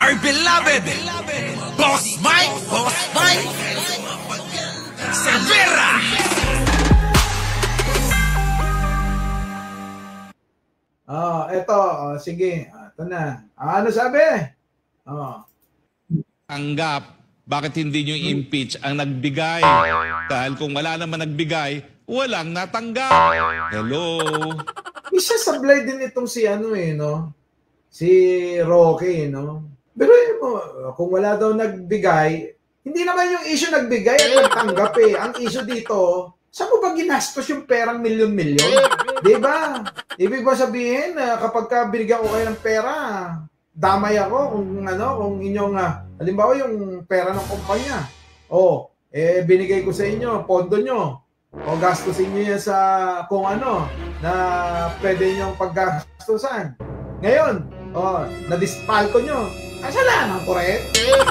our beloved Boss Mike Cervera. Sige. Ito na. Ano sabi? Tanggap. Bakit hindi nyo impeach ang nagbigay? Dahil kung wala naman nagbigay, walang natanggap. Hello? Isa sablay din itong si si Roque, no? Pero kung wala daw nagbigay, hindi naman yung issue nagbigay at nagtanggap eh. Ang issue dito, saan mo ba ginastos yung perang milyon-milyon? Diba? Ibig ba sabihin, kapag binigyan ko kayo ng pera, damay ako kung inyong, halimbawa yung pera ng kumpanya. Binigay ko sa inyo, pondo nyo. O gastusin nyo yan sa na pwede nyong paggastusan. Ngayon, na-dispal ko nyo. Kasalanan ko rin.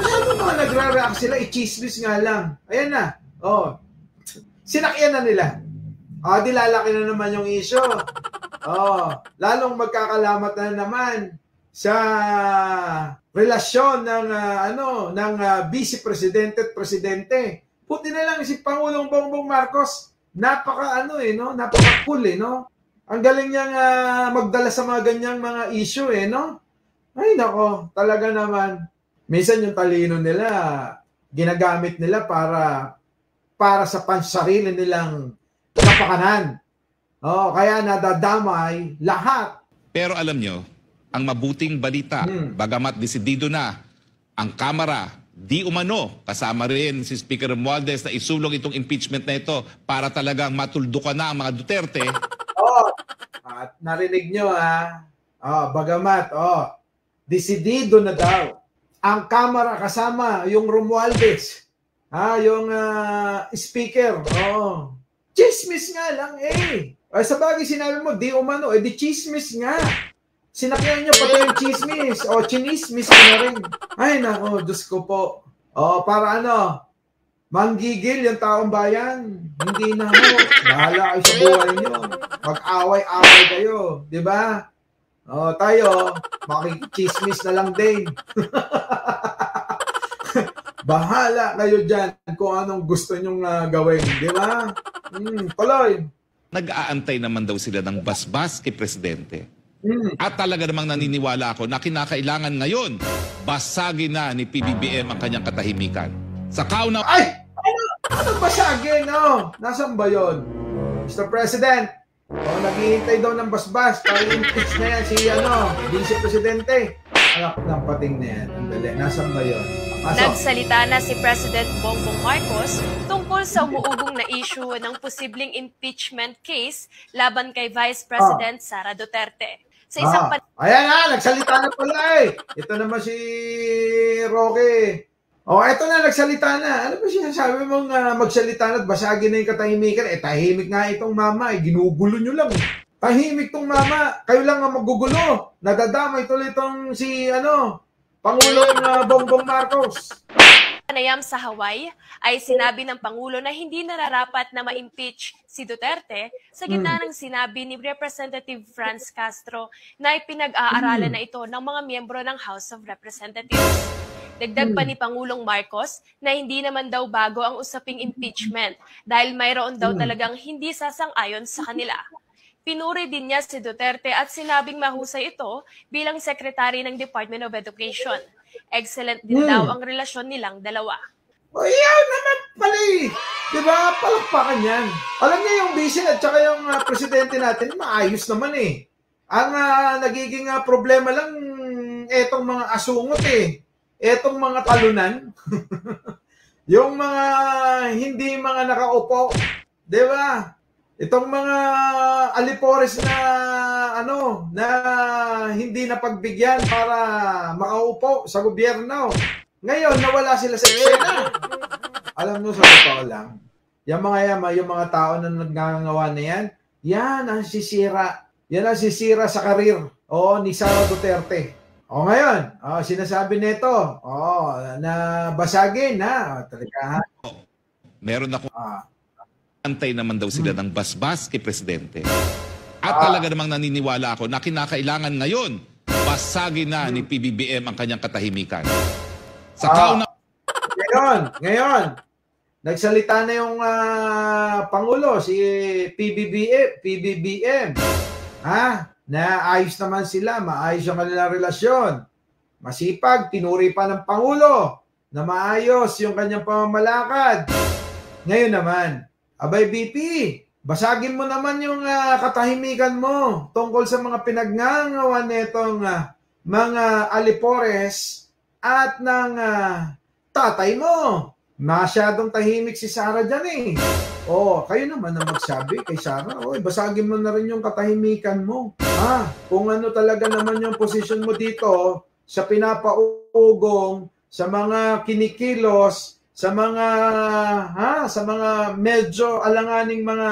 Ano mga nagra-react sila, i-chismis nga lang. Ayan na. Sinakyan na nila. Di lalaki na naman yung issue. Lalong magkakalamat na naman sa relasyon ng vice presidente at presidente. Puti na lang si Pangulong Bongbong Marcos. Napaka-cool no? Ang galing niyang magdala sa mga ganyang mga issue no? Ay nako, talaga naman. Minsan yung talino nila, ginagamit nila para sa pansarili nilang kapakanan. Kaya nadadamay lahat. Pero alam nyo, ang mabuting balita, bagamat desidido na ang Kamara, di umano, kasama rin si Speaker Romualdez na isulong itong impeachment na ito para talagang matuldukan na ang mga Duterte. At narinig nyo bagamat, desidido na daw ang Kamara kasama yung Romualdez, yung Speaker. Chismis nga lang sa bagay sinabi mo, di umano, di chismis nga. Sinakyan niya pati yung chismis. Chinismis ko na rin. Ay, nako, Diyos ko po. Para manggigil yung taong bayan. Hindi na bahala kayo sa buhay niyo. Mag-away-away kayo. Di ba? Tayo, makikichismis na lang din. Bahala kayo dyan kung anong gusto nyong gawin. Di ba? Tuloy. Nag-aantay naman daw sila ng basbas kay Presidente. At talaga namang naniniwala ako na kinakailangan ngayon basagin na ni PBBM ang kanyang katahimikan. Sa kauna... Ay! Ano basagin? Nasaan ba yun? Mr. President, naghihintay daw ng basbas para impeach na yan si Vice Presidente. Anak ng pating na yan. Andali, nasaan ba yun? Nagsalita na si President Bongbong Marcos tungkol sa umuugong na issue ng posibleng impeachment case laban kay Vice President Sara Duterte. Sa isang ayan nagsalita na pala Ito naman si Roque. Ito na, nagsalita na. Ano ba sinasabi mong magsalita na at basagin na yung katahimikan? Tahimik nga itong mama. Ginugulo nyo lang. Tahimik tong mama. Kayo lang ang magugulo. Nadadamay tuloy itong si Pangulong Bongbong Marcos. Panayam sa Hawaii ay sinabi ng Pangulo na hindi nararapat na ma-impeach si Duterte sa gitna ng sinabi ni Representative Franz Castro na ipinag-aaralan na ito ng mga miyembro ng House of Representatives. Dagdag pa ni Pangulong Marcos na hindi naman daw bago ang usaping impeachment dahil mayroon daw talagang hindi sasang-ayon sa kanila. Pinuri din niya si Duterte at sinabing mahusay ito bilang Secretary ng Department of Education. Excellent din daw ang relasyon nilang dalawa. Yan naman pala Diba? Palakpakan yan. Alam niya yung vice at saka yung presidente natin, maayos naman Ang nagiging problema lang, etong mga asungot Etong mga talunan. Yung mga hindi mga nakaupo. Diba? Itong mga alipores na na hindi napagbigyan para makaupo sa gobyerno. Ngayon, nawala sila sa eksena. Alam mo, sa totoo lang, yung mga tao na nagngangawa na yan ang sisira. Yan ang sisira sa karir ni Sara Duterte. Ngayon, sinasabi nito, na basagin, talaga. Meron ako antay naman daw sila ng basbas kay Presidente. At talaga namang naniniwala ako na kinakailangan ngayon basagin na ni PBBM ang kanyang katahimikan. Sa kauna Ngayon, nagsalita na yung Pangulo, si PBBM. Na ayos naman sila, maayos yung kanilang relasyon. Masipag, tinuri pa ng Pangulo na maayos yung kanyang pamamalakad. Ngayon naman, abay BP, basagin mo naman yung katahimikan mo tungkol sa mga pinagngangawan netong mga alipores at ng tatay mo. Masyadong tahimik si Sara dyan eh. Kayo naman ang magsabi kay Sara, basagin mo na rin yung katahimikan mo. Kung ano talaga naman yung posisyon mo dito sa pinapaugong, sa mga kinikilos, sa mga medyo alanganing mga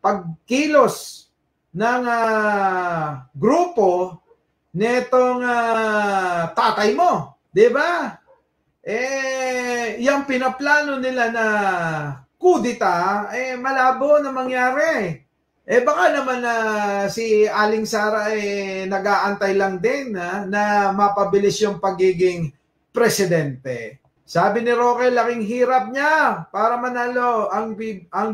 pagkilos ng grupo netong tatay mo, 'di ba? Yung pinaplano nila na kudita, malabo na mangyari. Baka naman si Aling Sara nag-aantay lang din na mapabilis yung pagiging presidente. Sabi ni Roque, laking hirap niya para manalo ang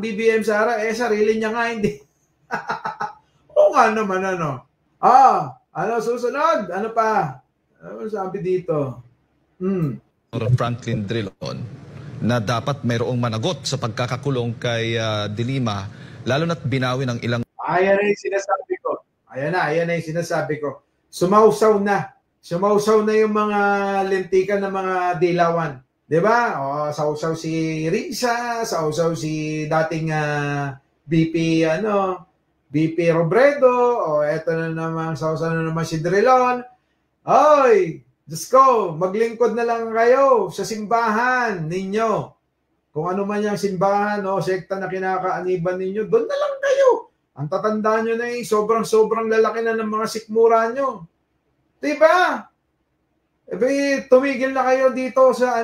BBM Sara. Sarili niya nga hindi. Oo nga naman, ano. Ano susunod? Ano pa? Ano sabi dito? Franklin Drilon na dapat mayroong managot sa pagkakakulong kay De Lima, lalo na't binawi ng ilang... Ayan na yung sinasabi ko. Ayan na yung sinasabi ko. Sumausaw na yung mga lintikan ng mga dilawan. Diba? Sausaw si Risa, sausaw si dating BP Robredo, eto na naman, sausaw na naman si Drilon. Diyos ko, maglingkod na lang kayo sa simbahan ninyo. Kung ano man yung simbahan o sekta na kinakaaniban ninyo, doon na lang kayo. Ang tatanda nyo na sobrang lalaki na ng mga sikmura nyo. Diba? Tumigil na kayo dito sa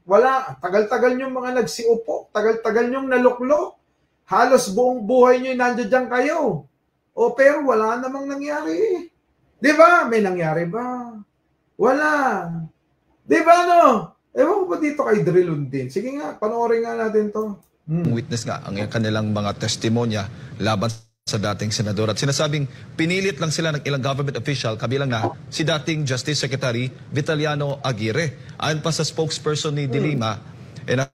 wala. Tagal-tagal nyo mga nagsiupo. Tagal-tagal nyo naluklok. Halos buong buhay nyo nandiyan kayo. Pero wala namang nangyari. Diba? May nangyari ba? Wala. Diba Ewan ko ba dito kay Drilon din? Sige nga, panoorin nga natin to. Witness nga ang kanilang mga testimonya laban sa dating senador. At sinasabing pinilit lang sila ng ilang government official, kabilang na si dating Justice Secretary Vitaliano Aguirre. Ayon pa sa spokesperson ni De Lima,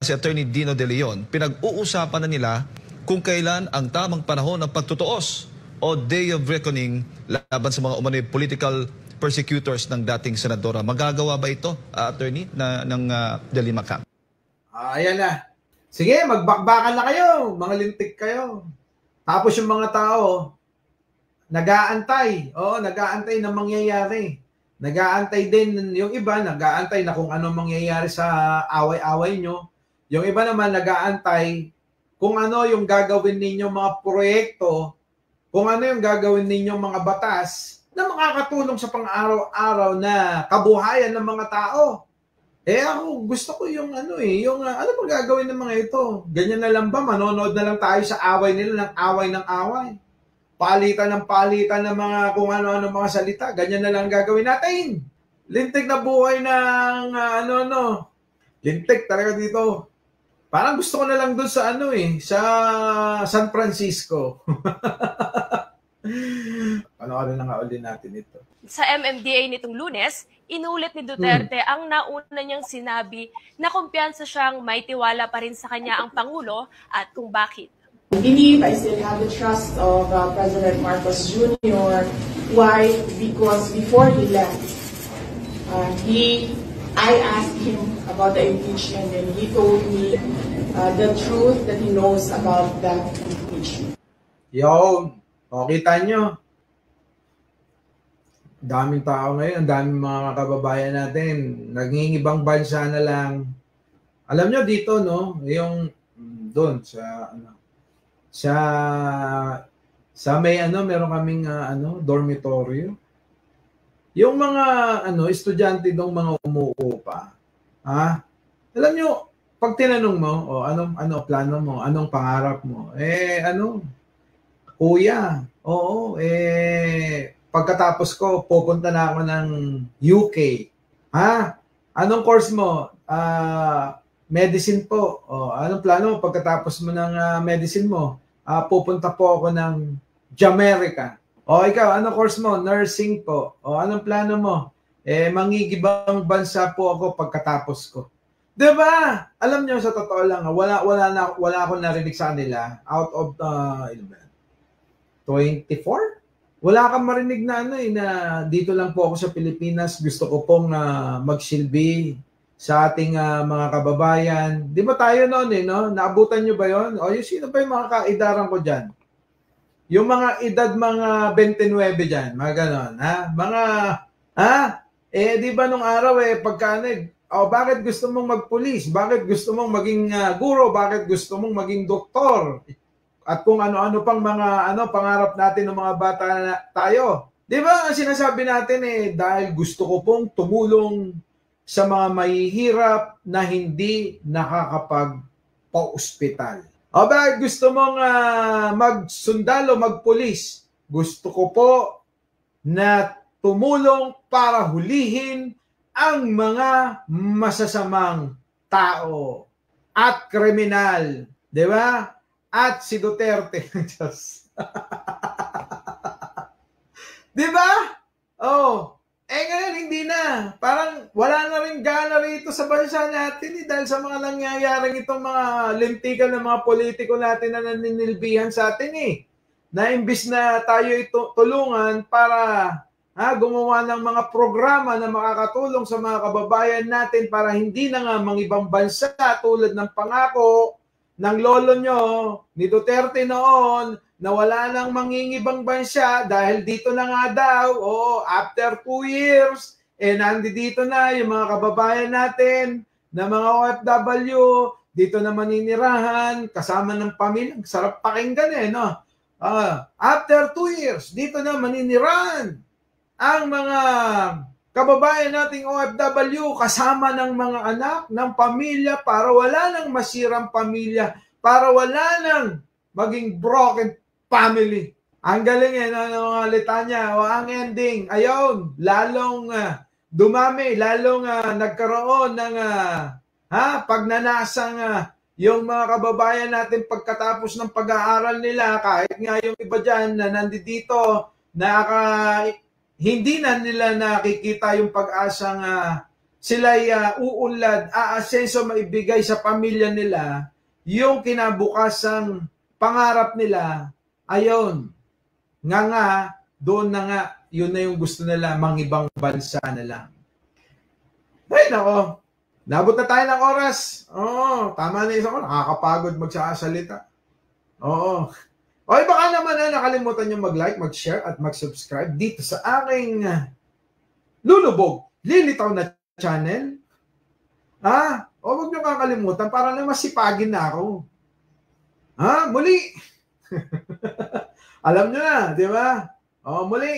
si Attorney Dino De Leon, pinag-uusapan na nila kung kailan ang tamang panahon ng pagtutuos o day of reckoning laban sa mga umano'y political persecutors ng dating senadora. Magagawa ba ito, attorney, ng De Lima Camp? Ayan na. Sige, magbakbakan na kayo. Mga lintik kayo. Tapos yung mga tao, nag-aantay. Nag-aantay na mangyayari. Nag-aantay din, yung iba, nag-aantay na kung ano mangyayari sa away-away nyo. Yung iba naman, nag-aantay kung ano yung gagawin ninyo mga proyekto, kung ano yung gagawin ninyo mga batas, na makakatulong sa pang-araw-araw na kabuhayan ng mga tao. Ako gusto ko yung ano bang gagawin ng mga ito? Ganyan na lang ba? Manonood na lang tayo sa away nila ng away. Palitan ng mga kung ano-ano mga salita. Ganyan na lang gagawin natin. Lintik na buhay ng lintik talaga dito. Parang gusto ko na lang doon sa sa San Francisco. Panoorin na nga ulit natin ito. Sa MMDA nitong Lunes, inulit ni Duterte ang nauna niyang sinabi na kumpiyansa siyang may tiwala pa rin sa kanya ang Pangulo at kung bakit. I believe I still have the trust of President Marcos Jr. Why? Because before he left, I asked him about the impeachment and he told me the truth that he knows about that impeachment. Kita nyo. Daming tao ngayon, ang daming mga kababayan natin. Nagingibang bansa na lang. Alam nyo dito, yung doon sa may meron kaming dormitoryo. Yung mga estudyante dong mga umuupo pa. Alam nyo, pag tinanong mo, ano plano mo, anong pangarap mo? Kuya, pagkatapos ko, pupunta na ako ng UK. Ha? Anong course mo? Medicine po. O, anong plano mo pagkatapos mo ng medicine mo? Pupunta po ako ng Jamaica. O ikaw, anong course mo? Nursing po. O anong plano mo? Mangigibang bansa po ako pagkatapos ko. Diba? Alam nyo, sa totoo lang, wala akong narinig sa nila out of 24? Wala kang marinig na na dito lang po ako sa Pilipinas, gusto ko pong magsilbi sa ating mga kababayan. Di ba tayo noon no? Naabutan nyo ba yon? O yung sino ba yung mga kaidaran ko dyan? Yung mga edad mga 29 dyan, mga ganon. Di ba nung araw bakit gusto mong magpulis? Bakit gusto mong maging guro? Bakit gusto mong maging doktor? At kung ano-ano pang mga pangarap natin ng mga bata tayo. Di ba ang sinasabi natin dahil gusto ko pong tumulong sa mga mahihirap na hindi nakakapag-pa-ospital. O bakit gusto mong magsundalo, magpulis? Gusto ko po na tumulong para hulihin ang mga masasamang tao at kriminal. Di ba? At si Duterte. Di ba? Ngayon hindi na. Parang wala na rin gana rito sa bansa natin dahil sa mga nangyayaring itong mga lintikan ng mga politiko natin na naninilbihan sa atin Na imbis na tayo tulungan para gumawa ng mga programa na makakatulong sa mga kababayan natin para hindi na nga mga ibang bansa tulad ng pangako ng lolo nyo ni Duterte noon na wala nang mangingibang bansa dahil dito na nga daw, after 2 years, nandito na yung mga kababayan natin na mga OFW, dito na maninirahan, kasama ng pamilya. Sarap pakinggan no? After 2 years, dito na maninirahan ang mga kababayan nating OFW kasama ng mga anak, ng pamilya para wala nang masirang pamilya, para wala nang maging broken family. Ang galing ng mga litanya. Ang ending, ayun, lalong dumami, lalong nagkaroon ng pagnanasang yung mga kababayan natin pagkatapos ng pag-aaral nila, kahit nga yung iba dyan na nandito, hindi na nila nakikita yung pag-asang sila'y uunlad, aasenso maibigay sa pamilya nila, yung kinabukasang pangarap nila, ayon, doon na nga, yun na yung gusto nila, mangibang bansa na lang. Ay, nako, nabot na tayo ng oras. Tama na isang nakakapagod magsasalita. Baka naman nakalimutan nyo mag-like, mag-share, at mag-subscribe dito sa aking lulubog, lilitaw na channel. Huwag nyo kakalimutan para na masipagin na ako. Muli. Alam nyo na, di ba? Muli.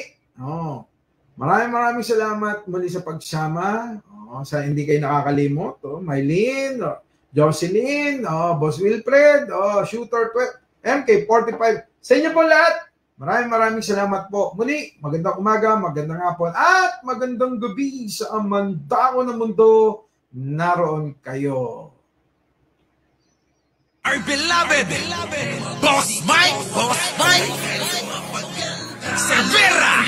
Maraming salamat muli sa pagsama. Sa hindi kayo nakakalimot. Mylene, Jocelyn, Boss Wilfred, Shooter 12. MK45. Sa inyo po lahat, maraming salamat po. Muli, magandang umaga, magandang hapon, at magandang gabi sa amandako ng mundo. Naroon kayo. Our beloved Boss Mike Severa.